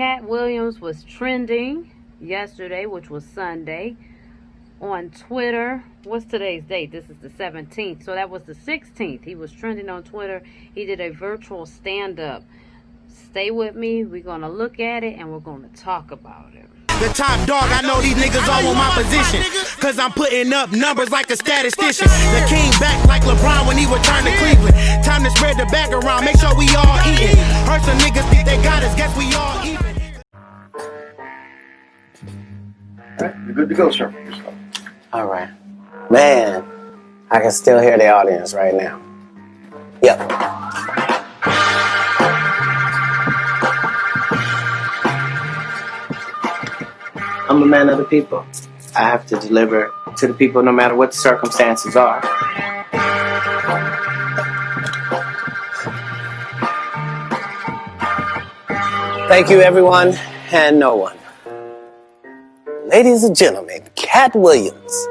Katt Williams was trending yesterday, which was Sunday, on Twitter. What's today's date? This is the 17th. So that was the 16th. He was trending on Twitter. He did a virtual stand-up. Stay with me. We're going to look at it and we're going to talk about it. The top dog, I know these niggas all want my position, cause I'm putting up numbers like a statistician. The king back like LeBron when he returned to Cleveland. Time to spread the bag around, make sure we all eating. Heard some niggas think they got us, guess we all even. Alright, you're good to go, sir. Alright. Man, I can still hear the audience right now. Yep. I'm a man of the people. I have to deliver to the people no matter what the circumstances are. Thank you, everyone and no one. Ladies and gentlemen, Katt Williams.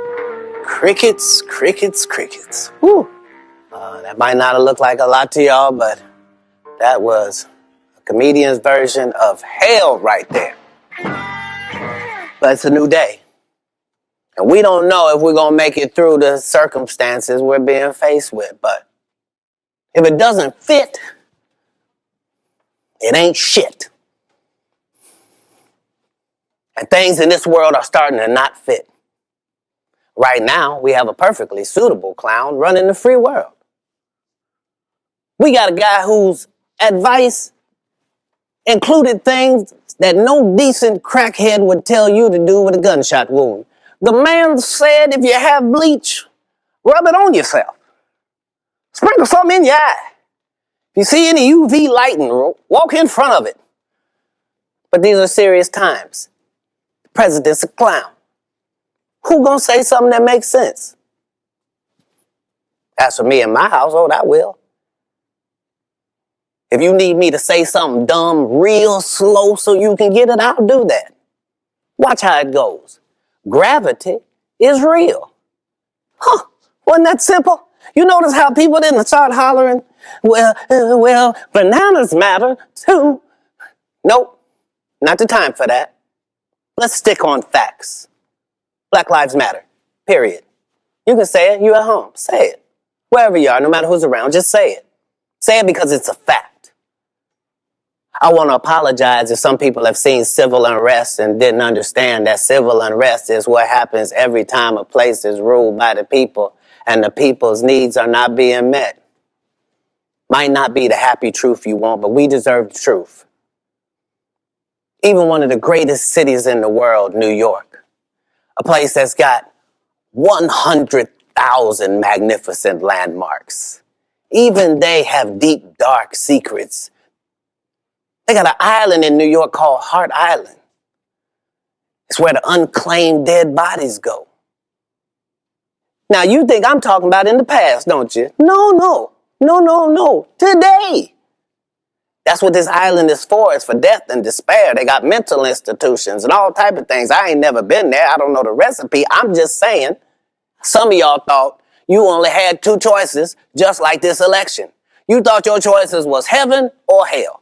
Crickets, crickets, crickets. Whew. That might not have looked like a lot to y'all, but that was a comedian's version of hell right there. But it's a new day. And we don't know if we're going to make it through the circumstances we're being faced with. But if it doesn't fit, it ain't shit. And things in this world are starting to not fit. Right now, we have a perfectly suitable clown running the free world. We got a guy whose advice included things that no decent crackhead would tell you to do with a gunshot wound. The man said if you have bleach, rub it on yourself. Sprinkle something in your eye. If you see any UV lighting, walk in front of it. But these are serious times. The president's a clown. Who gonna say something that makes sense? As for me and my household, I will. If you need me to say something dumb real slow so you can get it, I'll do that. Watch how it goes. Gravity is real. Huh, wasn't that simple? You notice how people didn't start hollering, well, bananas matter too. Nope, not the time for that. Let's stick on facts. Black lives matter, period. You can say it, you at home, say it. Wherever you are, no matter who's around, just say it. Say it because it's a fact. I want to apologize if some people have seen civil unrest and didn't understand that civil unrest is what happens every time a place is ruled by the people and the people's needs are not being met. Might not be the happy truth you want, but we deserve the truth. Even one of the greatest cities in the world, New York, a place that's got 100,000 magnificent landmarks. Even they have deep, dark secrets. They got an island in New York called Hart Island. It's where the unclaimed dead bodies go. Now, you think I'm talking about in the past, don't you? No. Today. That's what this island is for. It's for death and despair. They got mental institutions and all type of things. I ain't never been there. I don't know the recipe. I'm just saying, some of y'all thought you only had two choices, just like this election. You thought your choices was heaven or hell.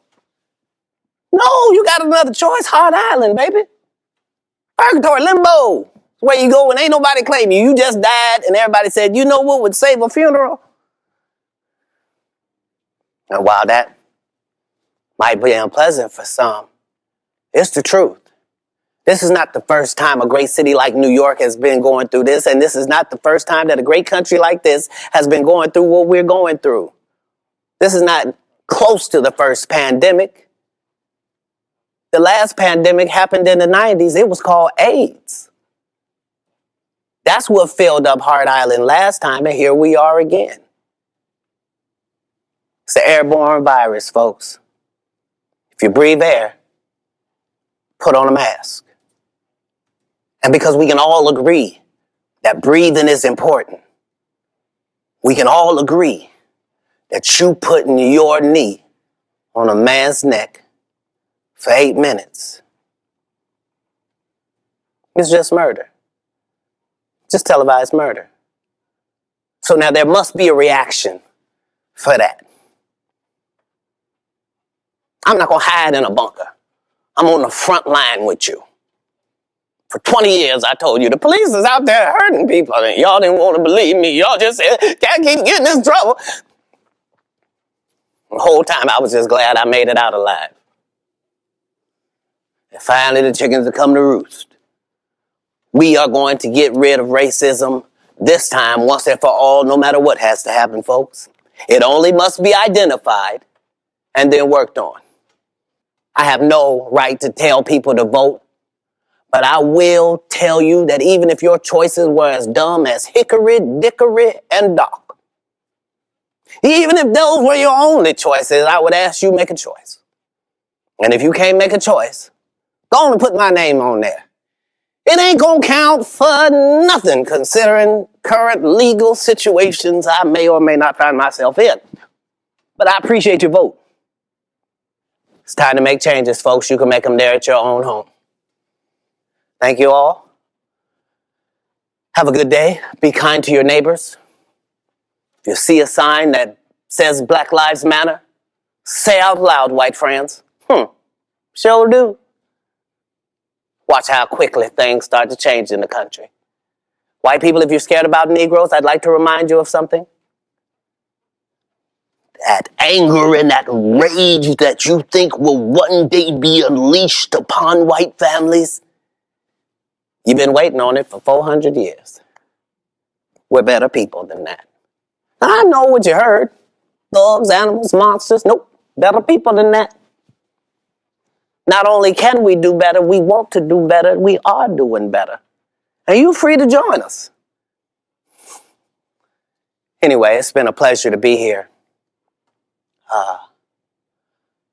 No, you got another choice. Hart Island, baby. Purgatory, limbo. It's where you go and ain't nobody claim you. You just died and everybody said, you know what would save a funeral? And while that might be unpleasant for some, it's the truth. This is not the first time a great city like New York has been going through this, and this is not the first time that a great country like this has been going through what we're going through. This is not close to the first pandemic. The last pandemic happened in the 90s. It was called AIDS. That's what filled up Hart Island last time, and here we are again. It's an airborne virus, folks. If you breathe air, put on a mask. And because we can all agree that breathing is important, we can all agree that you putting your knee on a man's neck for 8 minutes, it's just murder. Just televised murder. So now there must be a reaction for that. I'm not going to hide in a bunker. I'm on the front line with you. For 20 years, I told you the police is out there hurting people, and y'all didn't want to believe me. Y'all just said, can't keep getting in trouble. The whole time, I was just glad I made it out alive. And finally, the chickens have come to roost. We are going to get rid of racism this time, once and for all, no matter what has to happen, folks. It only must be identified and then worked on. I have no right to tell people to vote, but I will tell you that even if your choices were as dumb as hickory, dickory, and dock, even if those were your only choices, I would ask you make a choice. And if you can't make a choice, go on and put my name on there. It ain't gonna count for nothing considering current legal situations I may or may not find myself in. But I appreciate your vote. It's time to make changes, folks. You can make them there at your own home. Thank you all. Have a good day. Be kind to your neighbors. If you see a sign that says Black Lives Matter, say out loud, white friends. Sure do. Watch how quickly things start to change in the country. White people, if you're scared about Negroes, I'd like to remind you of something. That anger and that rage that you think will one day be unleashed upon white families, you've been waiting on it for 400 years. We're better people than that. I know what you heard. Thugs, animals, monsters. Nope, better people than that. Not only can we do better, we want to do better. We are doing better. And you're free to join us. Anyway, it's been a pleasure to be here.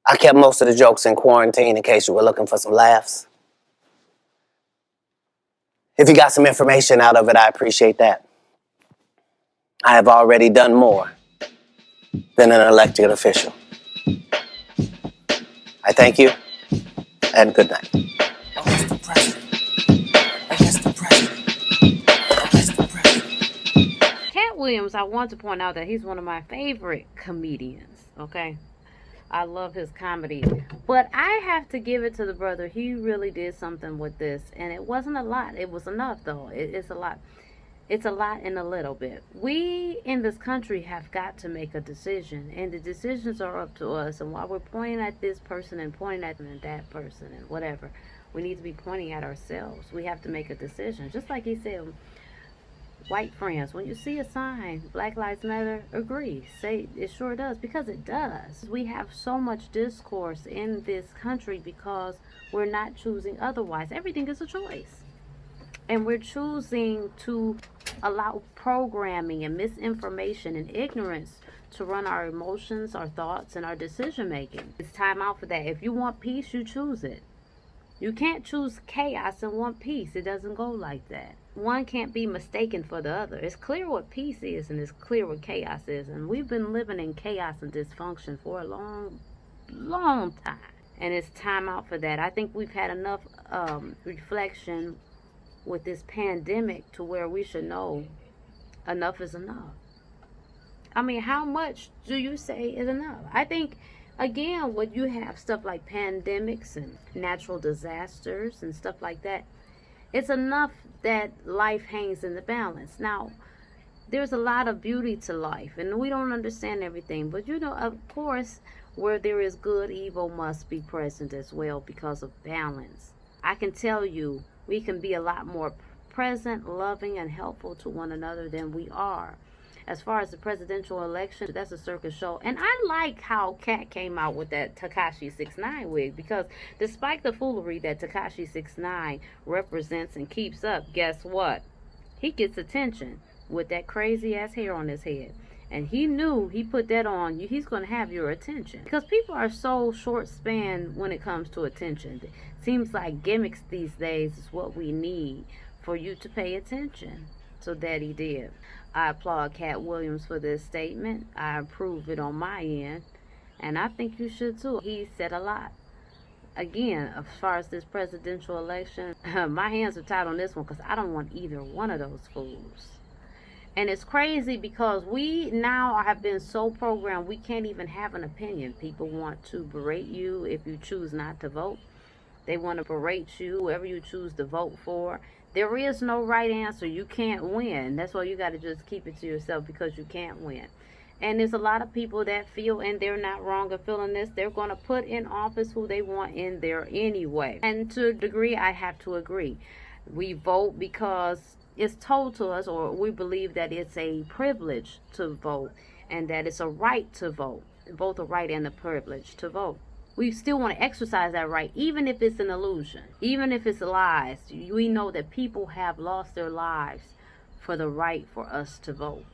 I kept most of the jokes in quarantine in case you were looking for some laughs. If you got some information out of it, I appreciate that. I have already done more than an elected official. I thank you. And good night. Arrest the president. Arrest the president. Arrest the president. Katt Williams, I want to point out that he's one of my favorite comedians, okay? I love his comedy. But I have to give it to the brother. He really did something with this. And it wasn't a lot. It was enough, though. It's a lot. It's a lot and a little bit. We in this country have got to make a decision, and the decisions are up to us. And while we're pointing at this person and pointing at that person and whatever, we need to be pointing at ourselves. We have to make a decision. Just like he said, white friends, when you see a sign, Black Lives Matter, agree. Say it sure does, because it does. We have so much discourse in this country because we're not choosing otherwise. Everything is a choice. And we're choosing to allow programming and misinformation and ignorance to run our emotions, our thoughts, and our decision making. It's time out for that. If you want peace, you choose it. You can't choose chaos and want peace. It doesn't go like that. One can't be mistaken for the other. It's clear what peace is and it's clear what chaos is. And we've been living in chaos and dysfunction for a long, long time. And it's time out for that. I think we've had enough reflection with this pandemic to where we should know enough is enough. I mean, how much do you say is enough? I think, again, when you have stuff like pandemics and natural disasters and stuff like that, it's enough that life hangs in the balance. Now, there's a lot of beauty to life, and we don't understand everything. But, you know, of course, where there is good, evil must be present as well because of balance. I can tell you, we can be a lot more present, loving, and helpful to one another than we are. As far as the presidential election, that's a circus show. And I like how Katt came out with that Tekashi 6ix9ine wig, because despite the foolery that Tekashi 6ix9ine represents and keeps up, guess what? He gets attention with that crazy ass hair on his head. And he knew he put that on you, he's going to have your attention. Because people are so short span when it comes to attention. It seems like gimmicks these days is what we need for you to pay attention. So that he did. I applaud Katt Williams for this statement. I approve it on my end. And I think you should too. He said a lot. Again, as far as this presidential election, my hands are tied on this one because I don't want either one of those fools. And it's crazy because we now have been so programmed we can't even have an opinion. People want to berate you if you choose not to vote. They want to berate you, whoever you choose to vote for. There is no right answer. You can't win. That's why you got to just keep it to yourself, because you can't win. And there's a lot of people that feel, and they're not wrong in feeling this, they're going to put in office who they want in there anyway. And to a degree, I have to agree. We vote because it's told to us, or we believe that it's a privilege to vote, and that it's a right to vote, both a right and a privilege to vote. We still want to exercise that right, even if it's an illusion, even if it's lies. We know that people have lost their lives for the right for us to vote.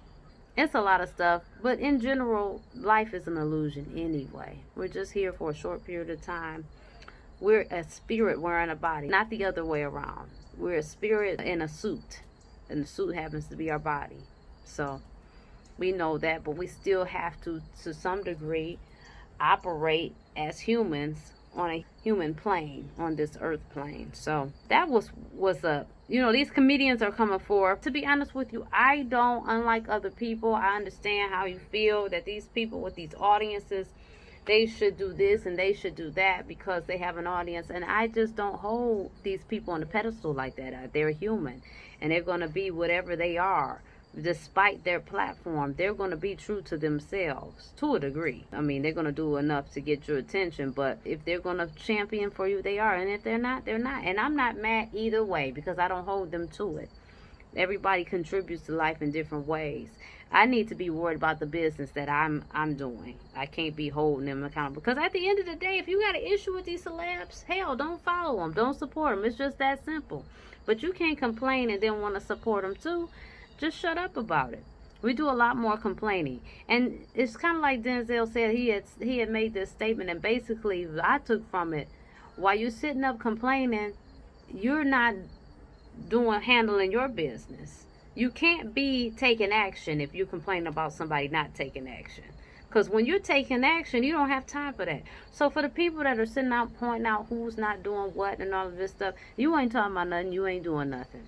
It's a lot of stuff, but in general, life is an illusion anyway. We're just here for a short period of time. We're a spirit wearing a body, not the other way around. We're a spirit in a suit, and the suit happens to be our body. So we know that, but we still have to some degree, operate as humans on a human plane, on this earth plane. So that was what's up. You know, these comedians are coming forth. To be honest with you, I don't, unlike other people, I understand how you feel that these people with these audiences, they should do this and they should do that because they have an audience. And I just don't hold these people on a pedestal like that. They're human, and they're going to be whatever they are. Despite their platform, they're going to be true to themselves to a degree. I mean, they're going to do enough to get your attention, but if they're going to champion for you, they are. And if they're not, they're not. And I'm not mad either way, because I don't hold them to it. Everybody contributes to life in different ways. I need to be worried about the business that I'm doing. I can't be holding them accountable, because at the end of the day, if you got an issue with these celebs, hell, don't follow them, don't support them. It's just that simple. But you can't complain and then want to support them too. Just shut up about it. We do a lot more complaining. And it's kind of like Denzel said, he had made this statement, and basically I took from it, while you're sitting up complaining, you're not handling your business. You can't be taking action if you complain about somebody not taking action. Because when you're taking action, you don't have time for that. So for the people that are sitting out pointing out who's not doing what and all of this stuff, you ain't talking about nothing. You ain't doing nothing.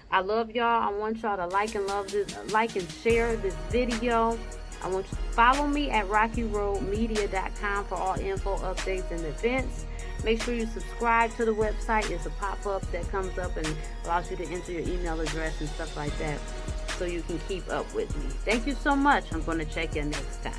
I love y'all. I want y'all to like and share this video. I want you to follow me at Rockyroadmedia.com for all info, updates, and events. Make sure you subscribe to the website. It's a pop-up that comes up and allows you to enter your email address and stuff like that, so you can keep up with me. Thank you so much. I'm going to check you next time.